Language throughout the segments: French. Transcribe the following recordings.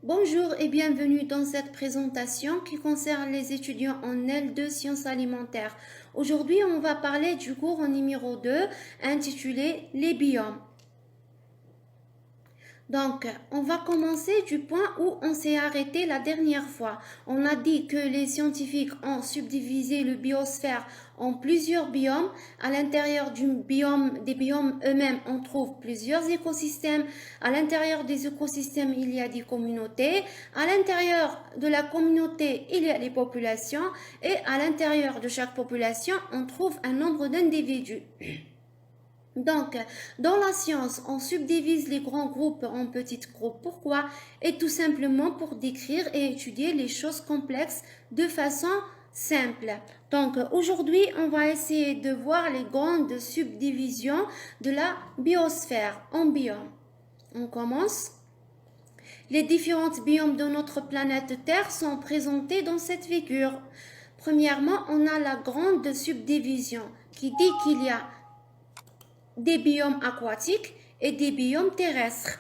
Bonjour et bienvenue dans cette présentation qui concerne les étudiants en L2 sciences alimentaires. Aujourd'hui, on va parler du cours numéro 2 intitulé Les biomes. Donc, on va commencer du point où on s'est arrêté la dernière fois. On a dit que les scientifiques ont subdivisé le biosphère en plusieurs biomes. À l'intérieur des biomes eux-mêmes, on trouve plusieurs écosystèmes. À l'intérieur des écosystèmes, il y a des communautés. À l'intérieur de la communauté, il y a les populations. Et à l'intérieur de chaque population, on trouve un nombre d'individus. Donc, dans la science, on subdivise les grands groupes en petits groupes. Pourquoi? Et tout simplement pour décrire et étudier les choses complexes de façon simple. Donc, aujourd'hui, on va essayer de voir les grandes subdivisions de la biosphère en biomes. On commence. Les différents biomes de notre planète Terre sont présentés dans cette figure. Premièrement, on a la grande subdivision qui dit qu'il y a des biomes aquatiques et des biomes terrestres.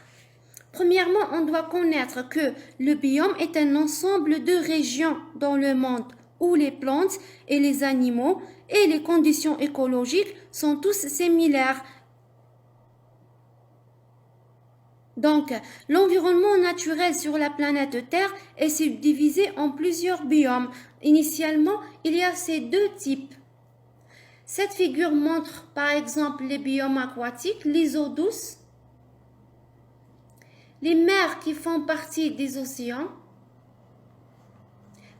Premièrement, on doit connaître que le biome est un ensemble de régions dans le monde où les plantes et les animaux et les conditions écologiques sont tous similaires. Donc, l'environnement naturel sur la planète Terre est subdivisé en plusieurs biomes. Initialement, il y a ces deux types. Cette figure montre par exemple les biomes aquatiques, les eaux douces, les mers qui font partie des océans.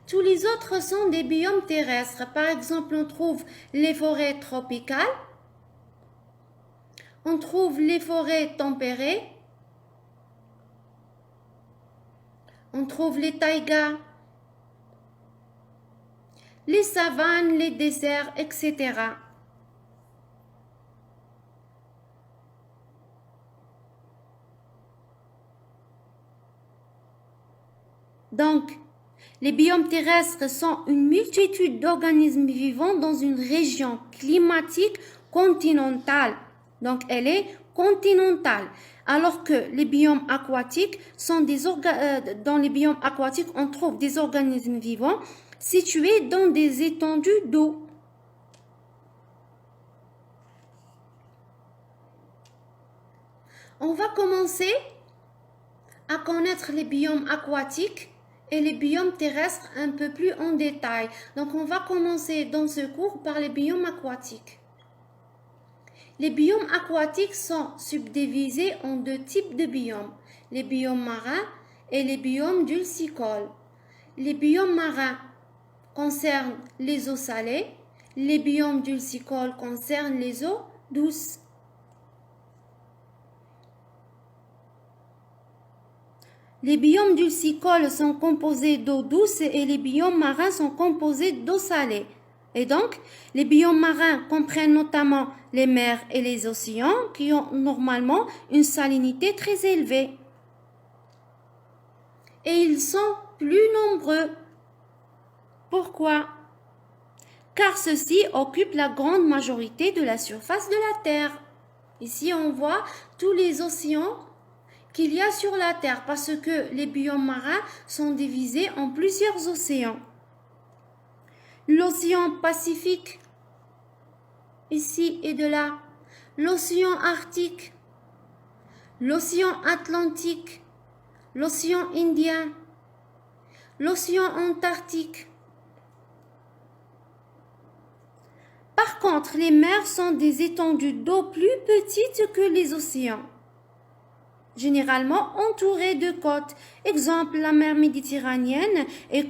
Tous les autres sont des biomes terrestres. Par exemple, on trouve les forêts tropicales, on trouve les forêts tempérées, on trouve les taïgas, les savanes, les déserts, etc. Donc, les biomes terrestres sont une multitude d'organismes vivants dans une région climatique continentale. Donc, elle est continentale. Alors que les biomes aquatiques sont dans les biomes aquatiques, on trouve des organismes vivants situés dans des étendues d'eau. On va commencer à connaître les biomes aquatiques et les biomes terrestres un peu plus en détail. Donc, on va commencer dans ce cours par les biomes aquatiques. Les biomes aquatiques sont subdivisés en deux types de biomes, les biomes marins et les biomes dulcicoles. Les biomes marins concernent les eaux salées, les biomes dulcicoles concernent les eaux douces. Les biomes dulcicoles sont composés d'eau douce et les biomes marins sont composés d'eau salée. Et donc, les biomes marins comprennent notamment les mers et les océans qui ont normalement une salinité très élevée. Et ils sont plus nombreux. Pourquoi? Car ceux-ci occupent la grande majorité de la surface de la Terre. Ici, on voit tous les océans qu'il y a sur la Terre parce que les biomes marins sont divisés en plusieurs océans. L'océan Pacifique, ici et de là, l'océan Arctique, l'océan Atlantique, l'océan Indien, l'océan Antarctique. Par contre, les mers sont des étendues d'eau plus petites que les océans, généralement entourées de côtes. Exemple, la mer Méditerranéenne est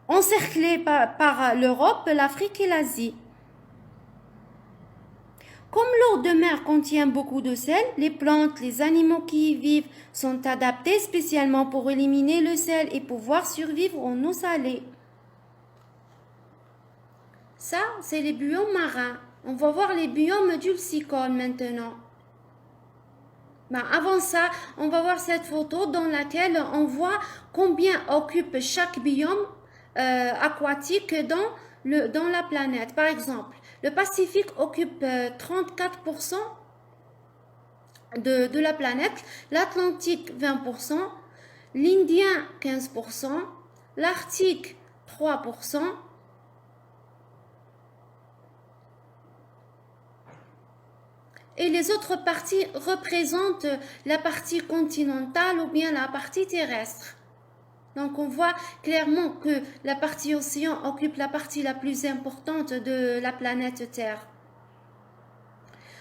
encerclée par l'Europe, l'Afrique et l'Asie. Comme l'eau de mer contient beaucoup de sel, les plantes, les animaux qui y vivent sont adaptés spécialement pour éliminer le sel et pouvoir survivre en eau salée. Ça, c'est les biomes marins. On va voir les biomes dulcicoles maintenant. Avant ça, on va voir cette photo dans laquelle on voit combien occupe chaque biome aquatique dans la planète. Par exemple, le Pacifique occupe 34%, de la planète, l'Atlantique 20%, l'Indien 15%, l'Arctique 3%, et les autres parties représentent la partie continentale ou bien la partie terrestre. Donc on voit clairement que la partie océan occupe la partie la plus importante de la planète Terre.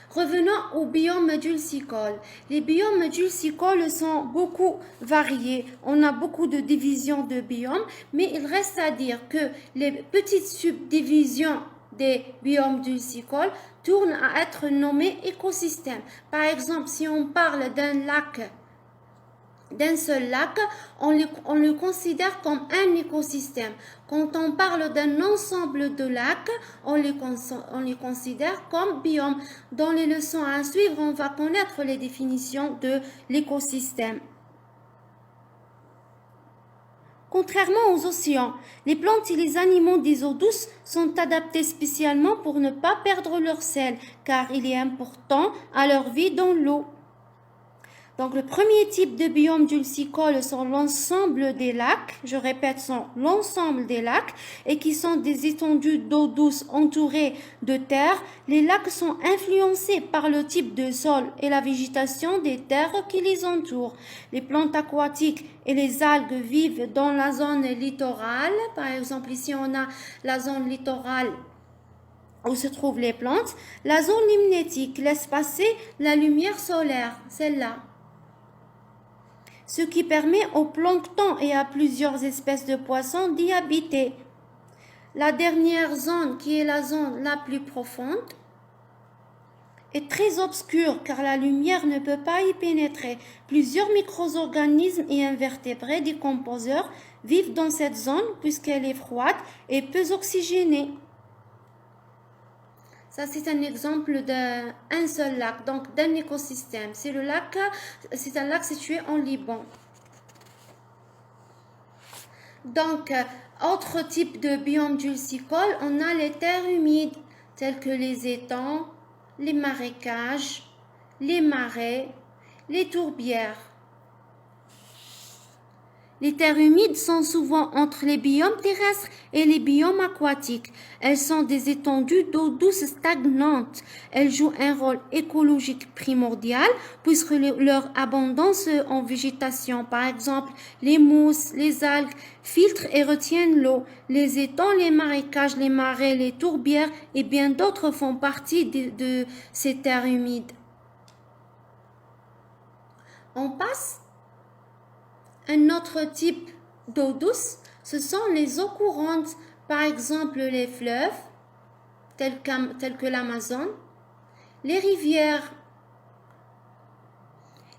Revenons au biome dulcicole. Les biomes dulcicoles sont beaucoup variés. On a beaucoup de divisions de biomes, mais il reste à dire que les petites subdivisions des biomes dulcicoles tournent à être nommées écosystèmes. Par exemple, si on parle d'un seul lac, on le considère comme un écosystème. Quand on parle d'un ensemble de lacs, on les considère comme biomes. Dans les leçons à suivre, on va connaître les définitions de l'écosystème. Contrairement aux océans, les plantes et les animaux des eaux douces sont adaptés spécialement pour ne pas perdre leur sel, car il est important à leur vie dans l'eau. Donc le premier type de biome dulcicole sont l'ensemble des lacs, je répète, sont l'ensemble des lacs et qui sont des étendues d'eau douce entourées de terre. Les lacs sont influencés par le type de sol et la végétation des terres qui les entourent. Les plantes aquatiques et les algues vivent dans la zone littorale. Par exemple, ici on a la zone littorale où se trouvent les plantes. La zone limnétique laisse passer la lumière solaire, celle-là, ce qui permet au plancton et à plusieurs espèces de poissons d'y habiter. La dernière zone, qui est la zone la plus profonde, est très obscure car la lumière ne peut pas y pénétrer. Plusieurs micro-organismes et invertébrés décomposeurs vivent dans cette zone puisqu'elle est froide et peu oxygénée. Ça, c'est un exemple d'un seul lac, donc d'un écosystème. C'est un lac situé en Liban. Donc, autre type de biome dulcicole, on a les terres humides, telles que les étangs, les marécages, les marais, les tourbières. Les terres humides sont souvent entre les biomes terrestres et les biomes aquatiques. Elles sont des étendues d'eau douce stagnantes. Elles jouent un rôle écologique primordial puisque leur abondance en végétation, par exemple les mousses, les algues, filtrent et retiennent l'eau. Les étangs, les marécages, les marais, les tourbières et bien d'autres font partie de ces terres humides. On passe un autre type d'eau douce, ce sont les eaux courantes, par exemple les fleuves, tels que l'Amazone, les rivières.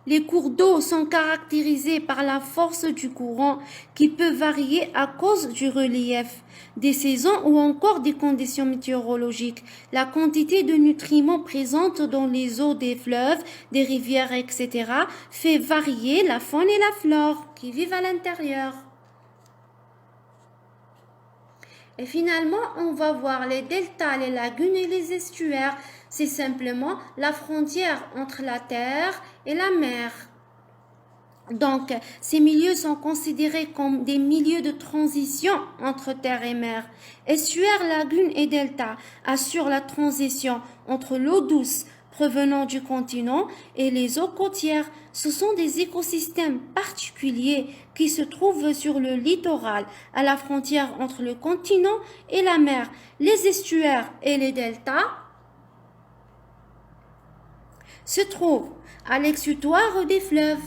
Les cours d'eau sont caractérisés par la force du courant qui peut varier à cause du relief, des saisons ou encore des conditions météorologiques. La quantité de nutriments présente dans les eaux des fleuves, des rivières, etc. fait varier la faune et la flore qui vivent à l'intérieur. Et finalement, on va voir les deltas, les lagunes et les estuaires. C'est simplement la frontière entre la terre et la mer. Donc, ces milieux sont considérés comme des milieux de transition entre terre et mer. Estuaires, lagunes et deltas assurent la transition entre l'eau douce provenant du continent et les eaux côtières. Ce sont des écosystèmes particuliers qui se trouvent sur le littoral, à la frontière entre le continent et la mer. Les estuaires et les deltas se trouvent à l'exutoire des fleuves,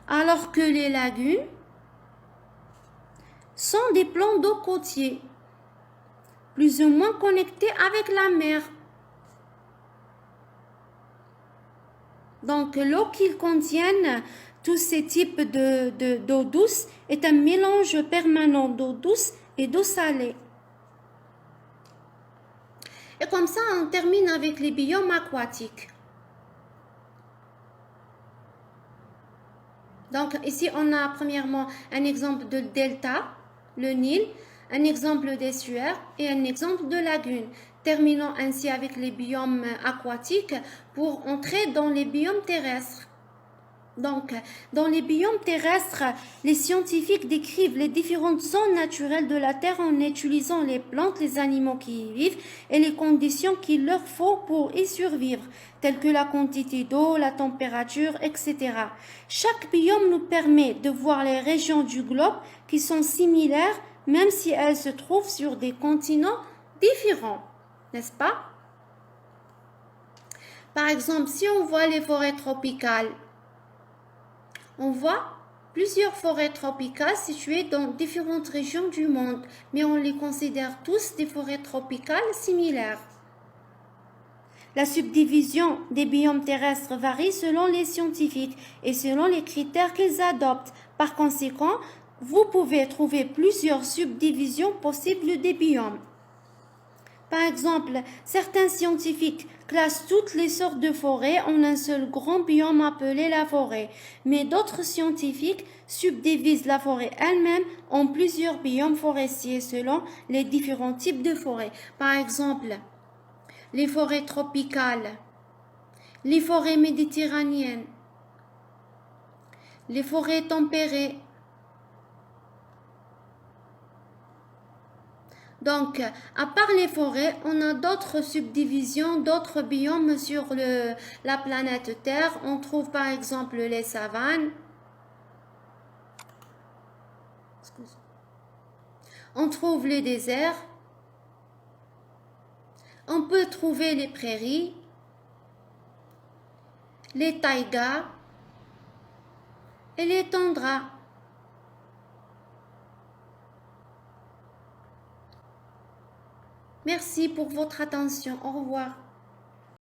alors que les lagunes sont des plans d'eau côtiers, plus ou moins connectés avec la mer. Donc l'eau qu'ils contiennent, tous ces types d'eau douce, est un mélange permanent d'eau douce et d'eau salée. Et comme ça, on termine avec les biomes aquatiques. Donc ici, on a premièrement un exemple de delta, le Nil, un exemple d'estuaire et un exemple de lagune. Terminons ainsi avec les biomes aquatiques pour entrer dans les biomes terrestres. Donc, dans les biomes terrestres, les scientifiques décrivent les différentes zones naturelles de la Terre en utilisant les plantes, les animaux qui y vivent et les conditions qu'il leur faut pour y survivre, telles que la quantité d'eau, la température, etc. Chaque biome nous permet de voir les régions du globe qui sont similaires, même si elles se trouvent sur des continents différents, n'est-ce pas? Par exemple, si on voit les forêts tropicales, on voit plusieurs forêts tropicales situées dans différentes régions du monde, mais on les considère tous des forêts tropicales similaires. La subdivision des biomes terrestres varie selon les scientifiques et selon les critères qu'ils adoptent. Par conséquent, vous pouvez trouver plusieurs subdivisions possibles des biomes. Par exemple, certains scientifiques classent toutes les sortes de forêts en un seul grand biome appelé la forêt, mais d'autres scientifiques subdivisent la forêt elle-même en plusieurs biomes forestiers selon les différents types de forêts. Par exemple, les forêts tropicales, les forêts méditerranéennes, les forêts tempérées. Donc, à part les forêts, on a d'autres subdivisions, d'autres biomes sur la planète Terre. On trouve par exemple les savanes. On trouve les déserts. On peut trouver les prairies, les taïgas et les tundras. Merci pour votre attention. Au revoir.